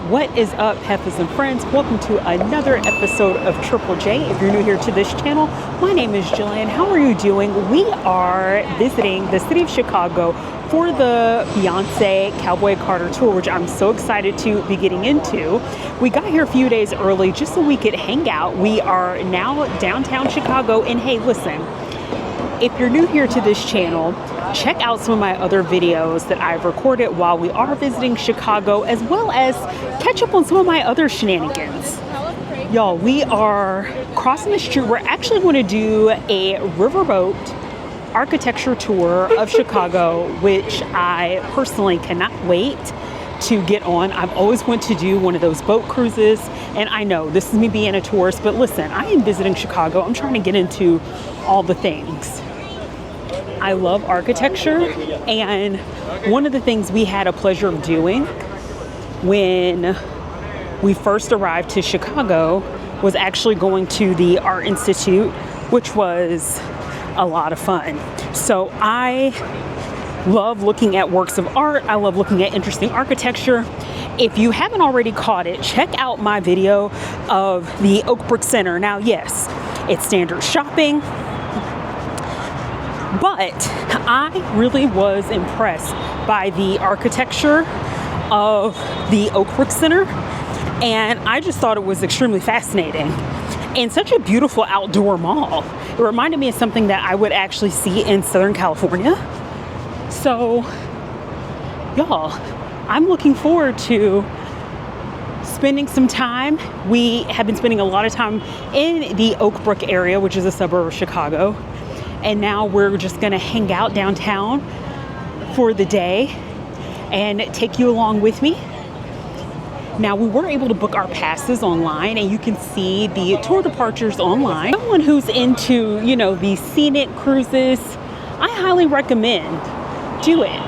What is up, Heffas and friends? Welcome to another episode of Triple J. If you're new here to this channel, my name is Jillian. How are you doing? We are visiting the city of Chicago for the Beyonce Cowboy Carter tour, which I'm so excited to be getting into. We got here a few days early just so we could hang out. We are now downtown Chicago, and hey, listen, if you're new here to this channel, check out some of my other videos that I've recorded while we are visiting Chicago, as well as catch up on some of my other shenanigans. Y'all, we are crossing the street. We're actually going to do a riverboat architecture tour of Chicago, which I personally cannot wait to get on. I've always wanted to do one of those boat cruises, and I know this is me being a tourist, but listen, I am visiting Chicago. I'm trying to get into all the things. I love architecture, and one of the things we had a pleasure of doing when we first arrived to Chicago was actually going to the Art Institute, which was a lot of fun. So I love looking at works of art. I love looking at interesting architecture. If you haven't already caught it, check out my video of the Oak Brick Center. Now, yes, it's standard shopping, but I really was impressed by the architecture of the Oak Brick Center, and I just thought it was extremely fascinating and such a beautiful outdoor mall. It reminded me of something that I would actually see in Southern California. So, y'all, I'm looking forward to spending some time. We have been spending a lot of time in the Oak Brook area, which is a suburb of Chicago. And now we're just gonna hang out downtown for the day and take you along with me. Now, we were able to book our passes online, and you can see the tour departures online. Someone who's into, these scenic cruises, I highly recommend do it.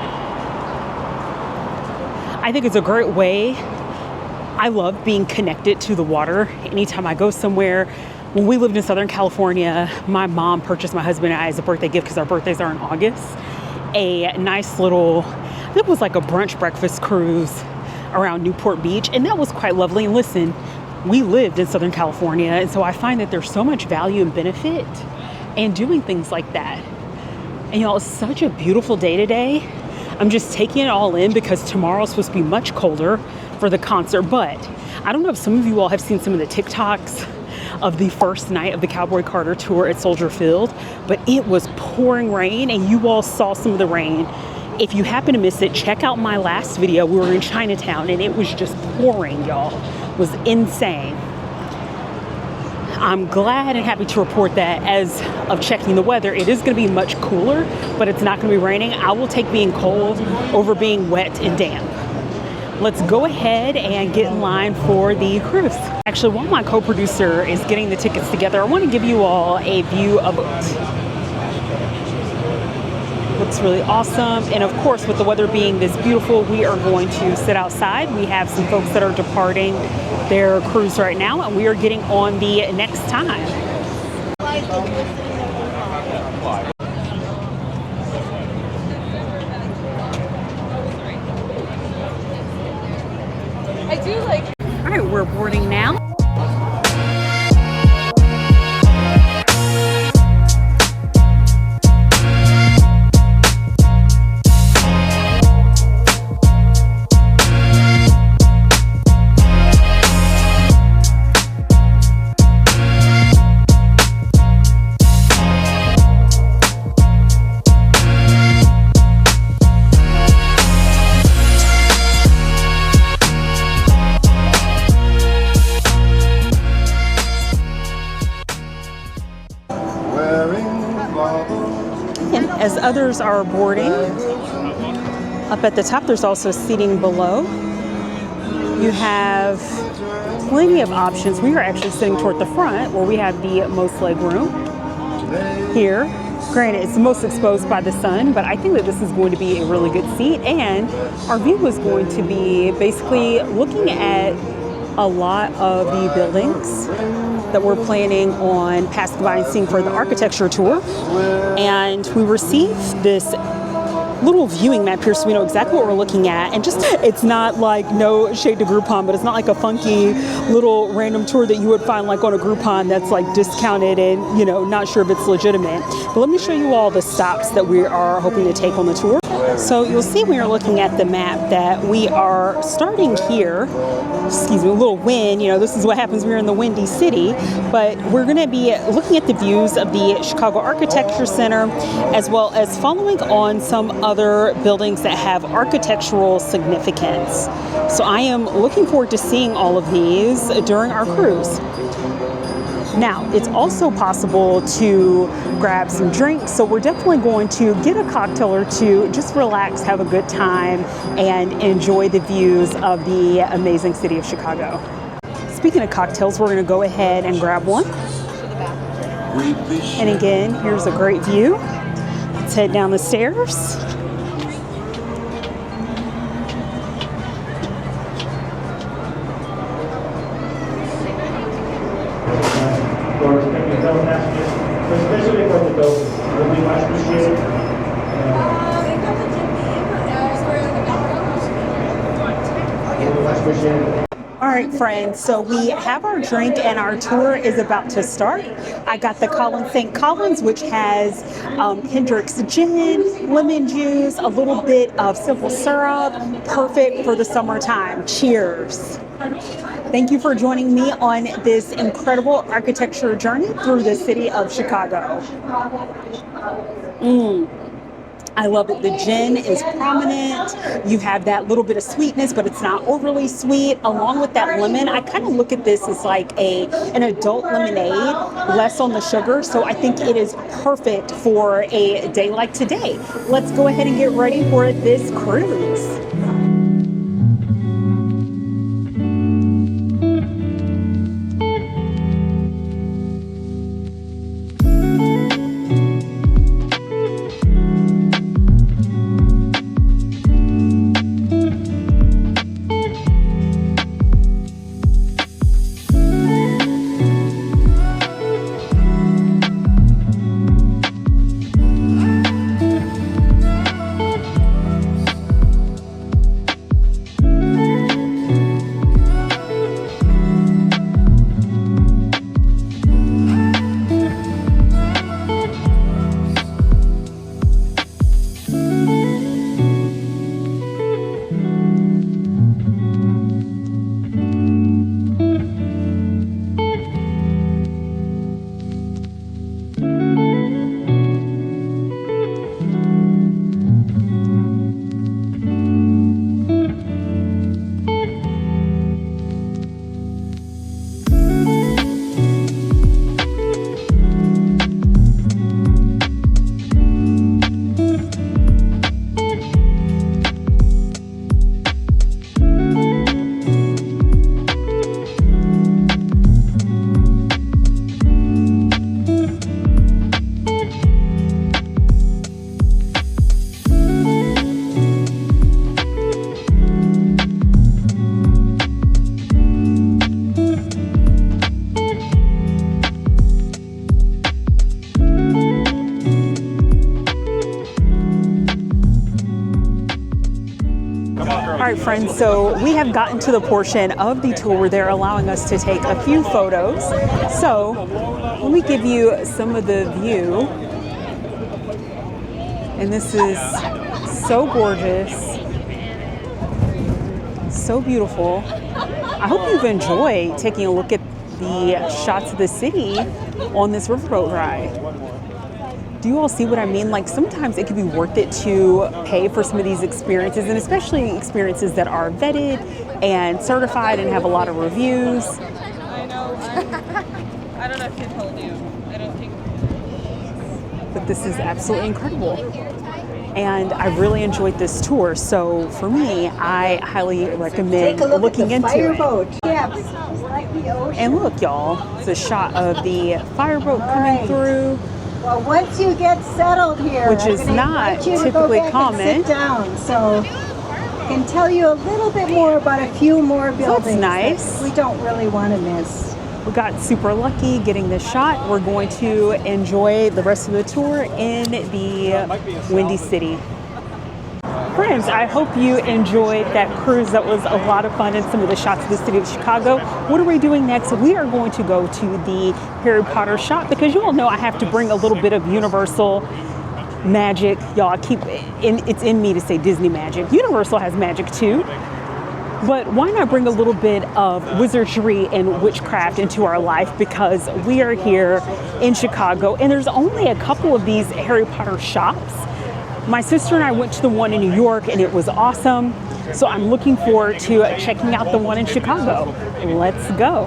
I think it's a great way. I love being connected to the water. Anytime I go somewhere, when we lived in Southern California, my mom purchased my husband and I as a birthday gift, because our birthdays are in August, a nice little, it was like a brunch breakfast cruise around Newport Beach, and that was quite lovely. And listen, we lived in Southern California, and so I find that there's so much value and benefit in doing things like that. And y'all, it's such a beautiful day today. I'm just taking it all in because tomorrow's supposed to be much colder for the concert. But I don't know if some of you all have seen some of the TikToks of the first night of the Cowboy Carter tour at Soldier Field, but it was pouring rain, and you all saw some of the rain. If you happen to miss it, check out my last video. We were in Chinatown, and it was just pouring, y'all. It was insane. I'm glad and happy to report that as of checking the weather, it is going to be much cooler, but it's not going to be raining. I will take being cold over being wet and damp. Let's go ahead and get in line for the cruise. Actually, while my co-producer is getting the tickets together, I want to give you all a view of it. Looks really awesome. And of course, with the weather being this beautiful, we are going to sit outside. We have some folks that are departing their cruise right now, and we are getting on the next time. All right, we're boarding now. As others are boarding, up at the top there's also seating below. You have plenty of options. We are actually sitting toward the front where we have the most leg room here. Granted, it's the most exposed by the sun, but I think that this is going to be a really good seat, and our view is going to be basically looking at a lot of the buildings that we're planning on passing by and seeing for the architecture tour. And we received this little viewing map here so we know exactly what we're looking at. And just, it's not like, no shade to Groupon, but it's not like a funky little random tour that you would find like on a Groupon that's like discounted and, you know, not sure if it's legitimate. But let me show you all the stops that we are hoping to take on the tour. So you'll see when you're looking at the map that we are starting here, excuse me, a little wind, you know, this is what happens when you're in the Windy City, but we're going to be looking at the views of the Chicago Architecture Center, as well as following on some other buildings that have architectural significance. So I am looking forward to seeing all of these during our cruise. Now, it's also possible to grab some drinks, so we're definitely going to get a cocktail or two, just relax, have a good time, and enjoy the views of the amazing city of Chicago. Speaking of cocktails, we're going to go ahead and grab one. And again, here's a great view. Let's head down the stairs. Especially for the dogs, will be much appreciated. All right, friends, so we have our drink and our tour is about to start. I got the Collins St. Collins, which has Hendrick's gin, lemon juice, a little bit of simple syrup, perfect for the summertime. Cheers. Thank you for joining me on this incredible architecture journey through the city of Chicago. I love it. The gin is prominent. You have that little bit of sweetness, but it's not overly sweet. Along with that lemon, I kind of look at this as like an adult lemonade, less on the sugar. So I think it is perfect for a day like today. Let's go ahead and get ready for this cruise. All right, friends, so we have gotten to the portion of the tour where they're allowing us to take a few photos. So let me give you some of the view. And this is so gorgeous, so beautiful. I hope you've enjoyed taking a look at the shots of the city on this riverboat ride. Do you all see what I mean? Like, sometimes it can be worth it to pay for some of these experiences, and especially experiences that are vetted and certified and have a lot of reviews. I know. I don't know if he told you. I don't think. But this is absolutely incredible. And I really enjoyed this tour. So for me, I highly recommend looking into it. Yeah, and look, y'all, it's a shot of the fireboat coming through. Well, once you get settled here, which is not typically common. Sit down, so I can tell you a little bit more about a few more buildings. That's nice. That we don't really want to miss. We got super lucky getting this shot. We're going to enjoy the rest of the tour in the Windy City. friends, I hope you enjoyed that cruise. That was a lot of fun and some of the shots of the city of Chicago. What are we doing next? We are going to go to the Harry Potter shop because you all know I have to bring a little bit of Universal magic. Y'all, it's in me to say Disney magic. Universal has magic too. But why not bring a little bit of wizardry and witchcraft into our life, because we are here in Chicago and there's only a couple of these Harry Potter shops. My sister and I went to the one in New York and it was awesome. So I'm looking forward to checking out the one in Chicago. Let's go.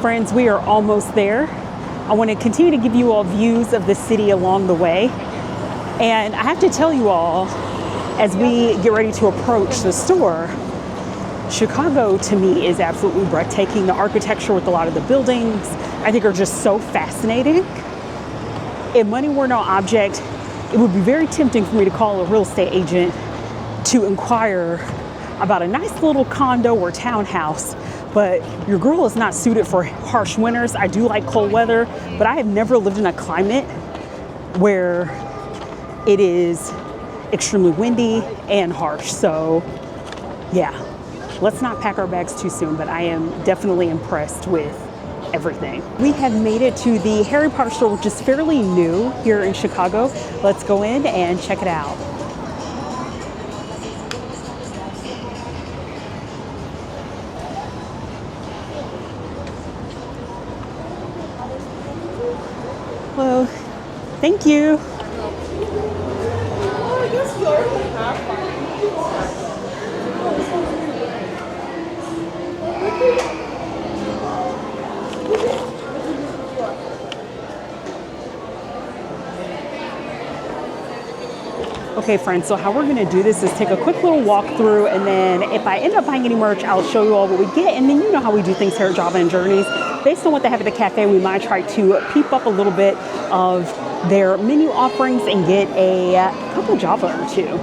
Friends, we are almost there. I want to continue to give you all views of the city along the way. And I have to tell you all, as we get ready to approach the store, Chicago to me is absolutely breathtaking. The architecture with a lot of the buildings, I think, are just so fascinating. If money were no object, it would be very tempting for me to call a real estate agent to inquire about a nice little condo or townhouse. But your girl is not suited for harsh winters. I do like cold weather, but I have never lived in a climate where it is extremely windy and harsh. So yeah, let's not pack our bags too soon, but I am definitely impressed with everything. We have made it to the Harry Potter store, which is fairly new here in Chicago. Let's go in and check it out. Hello. Thank you. Okay, friends, so how we're gonna do this is take a quick little walk through, and then if I end up buying any merch, I'll show you all what we get, and then you know how we do things here at Java and Journeys. Based on what they have at the cafe, we might try to peep up a little bit of their menu offerings and get a cup of Java or two.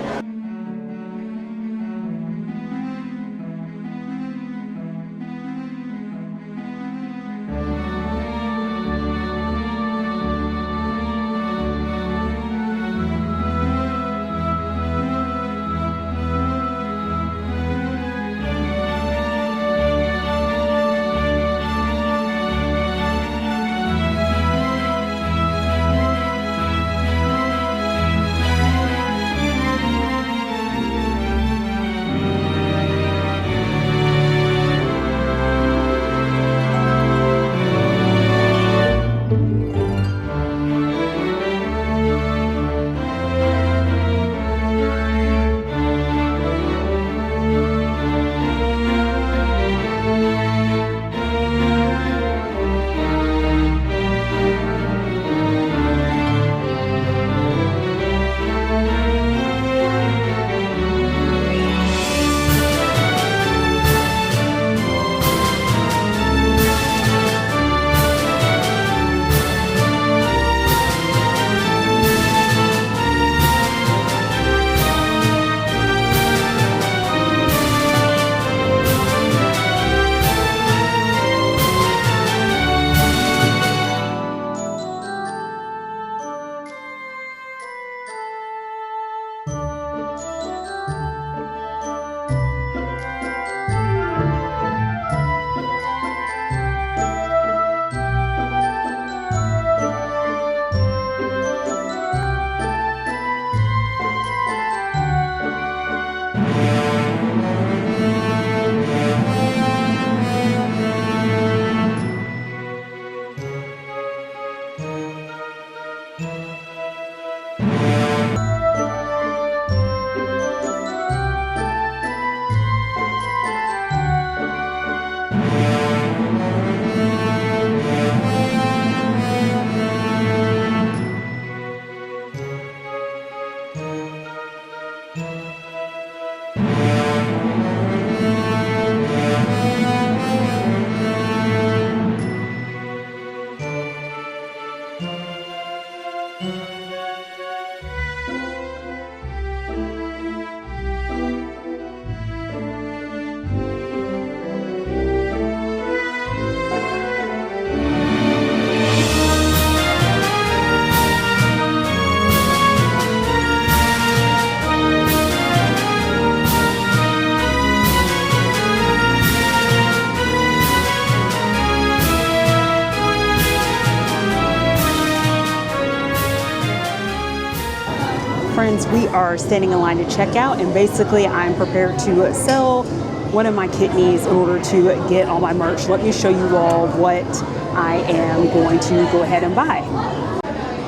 are standing in line to check out, and basically I'm prepared to sell one of my kidneys in order to get all my merch. Let me show you all what I am going to go ahead and buy.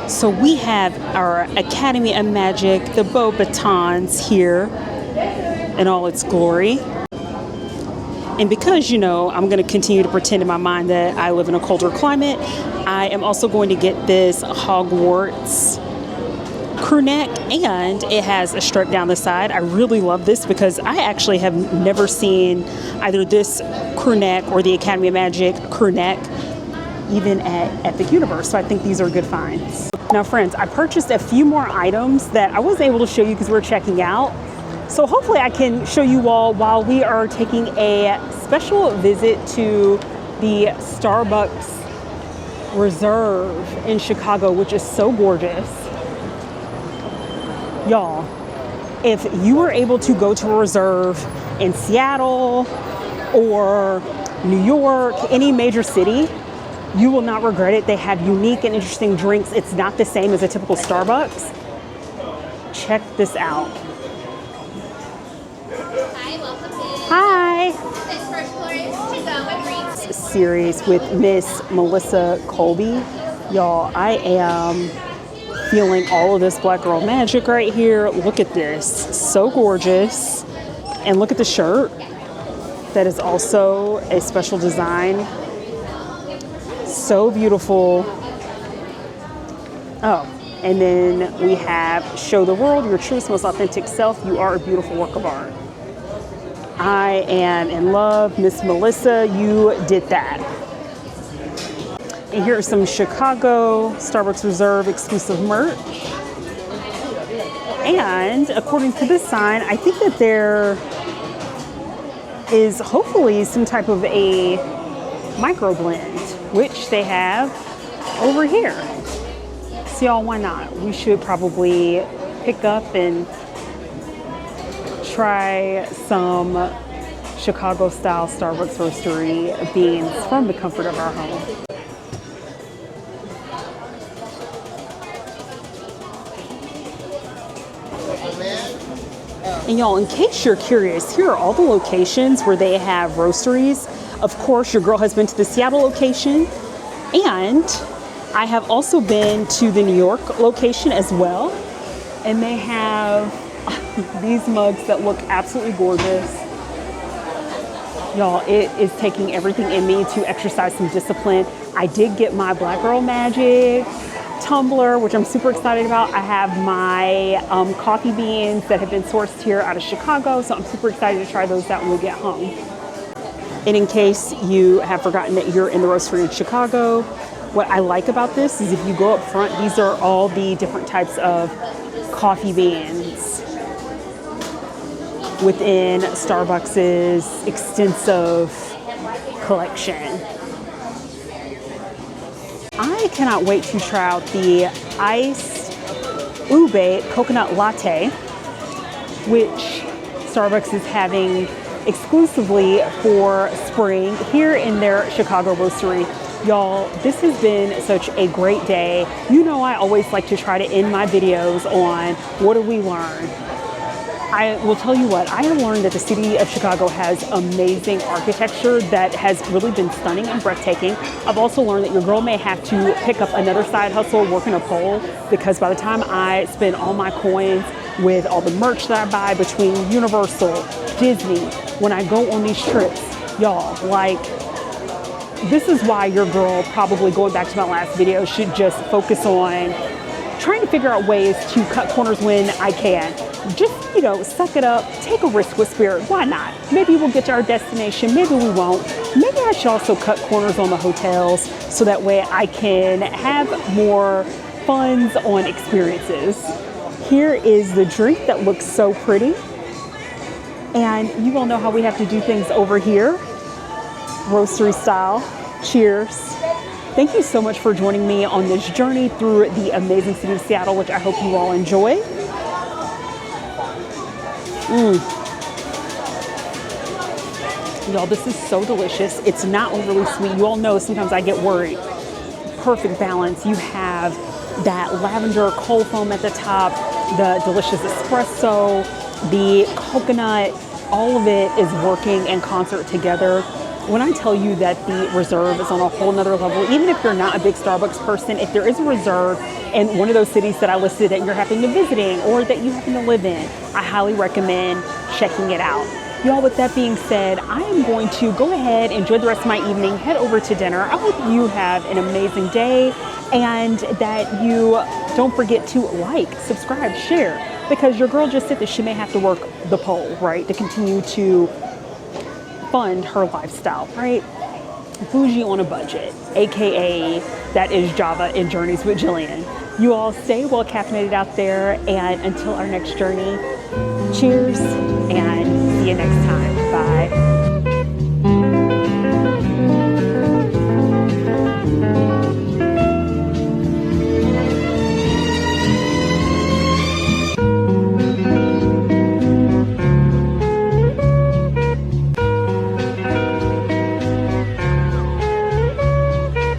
So we have our Academy of Magic, the bow batons here in all its glory. And because, you know, I'm going to continue to pretend in my mind that I live in a colder climate, I am also going to get this Hogwarts crew neck, and it has a stripe down the side. I really love this because I actually have never seen either this crew neck or the Academy of Magic crew neck even at Epic Universe. So I think these are good finds. Now friends, I purchased a few more items that I wasn't able to show you because we're checking out. So hopefully I can show you all while we are taking a special visit to the Starbucks Reserve in Chicago, which is so gorgeous. Y'all, if you were able to go to a Reserve in Seattle or New York, any major city, you will not regret it. They have unique and interesting drinks. It's not the same as a typical Starbucks. Check this out. Hi, welcome in. Hi. This first floor is to go and read. Series with Miss Melissa Colby. Y'all, I am feeling all of this black girl magic right here. Look at this. So gorgeous. And look at the shirt. That is also a special design. So beautiful. Oh, and then we have Show the World Your Truest, Most Authentic Self. You are a beautiful work of art. I am in love. Miss Melissa, you did that. And here are some Chicago Starbucks Reserve exclusive merch. And according to this sign, I think that there is hopefully some type of a micro blend, which they have over here. So y'all, why not? We should probably pick up and try some Chicago style Starbucks roastery beans from the comfort of our home. And y'all, in case you're curious, here are all the locations where they have roasteries. Of course, your girl has been to the Seattle location, and I have also been to the New York location as well. And they have these mugs that look absolutely gorgeous. Y'all, it is taking everything in me to exercise some discipline. I did get my Black Girl Magic tumbler, which I'm super excited about. I have my coffee beans that have been sourced here out of Chicago, so I'm super excited to try those out when we get home. And in case you have forgotten that you're in the roastery in Chicago, what I like about this is if you go up front, these are all the different types of coffee beans within Starbucks's extensive collection. I cannot wait to try out the iced ube coconut latte, which Starbucks is having exclusively for spring here in their Chicago roastery. Y'all, this has been such a great day. You know, I always like to try to end my videos on what did we learn? I will tell you what, I have learned that the city of Chicago has amazing architecture that has really been stunning and breathtaking. I've also learned that your girl may have to pick up another side hustle, working a pole, because by the time I spend all my coins with all the merch that I buy between Universal, Disney, when I go on these trips, y'all, like, this is why your girl, probably going back to my last video, should just focus on trying to figure out ways to cut corners when I can. Just, you know, suck it up, take a risk with spirit. Why not? Maybe we'll get to our destination, maybe we won't. Maybe I should also cut corners on the hotels so that way I can have more funds on experiences. Here is the drink that looks so pretty. And you all know how we have to do things over here, roastery style. Cheers. Thank you so much for joining me on this journey through the amazing city of Seattle, which I hope you all enjoy. Y'all, this is so delicious. It's not overly sweet. You all know sometimes I get worried. Perfect balance. You have that lavender cold foam at the top, the delicious espresso, the coconut, all of it is working in concert together. When I tell you that the Reserve is on a whole nother level, even if you're not a big Starbucks person, if there is a Reserve in one of those cities that I listed that you're happening to visiting or that you happen to live in, I highly recommend checking it out. Y'all, with that being said, I am going to go ahead, enjoy the rest of my evening, head over to dinner. I hope you have an amazing day and that you don't forget to like, subscribe, share, because your girl just said that she may have to work the pole, right, to continue to fund her lifestyle, right? Bougie on a budget, aka that is Java in Journeys with Jillian. You all stay well caffeinated out there, and until our next journey, cheers and see you next time. Bye.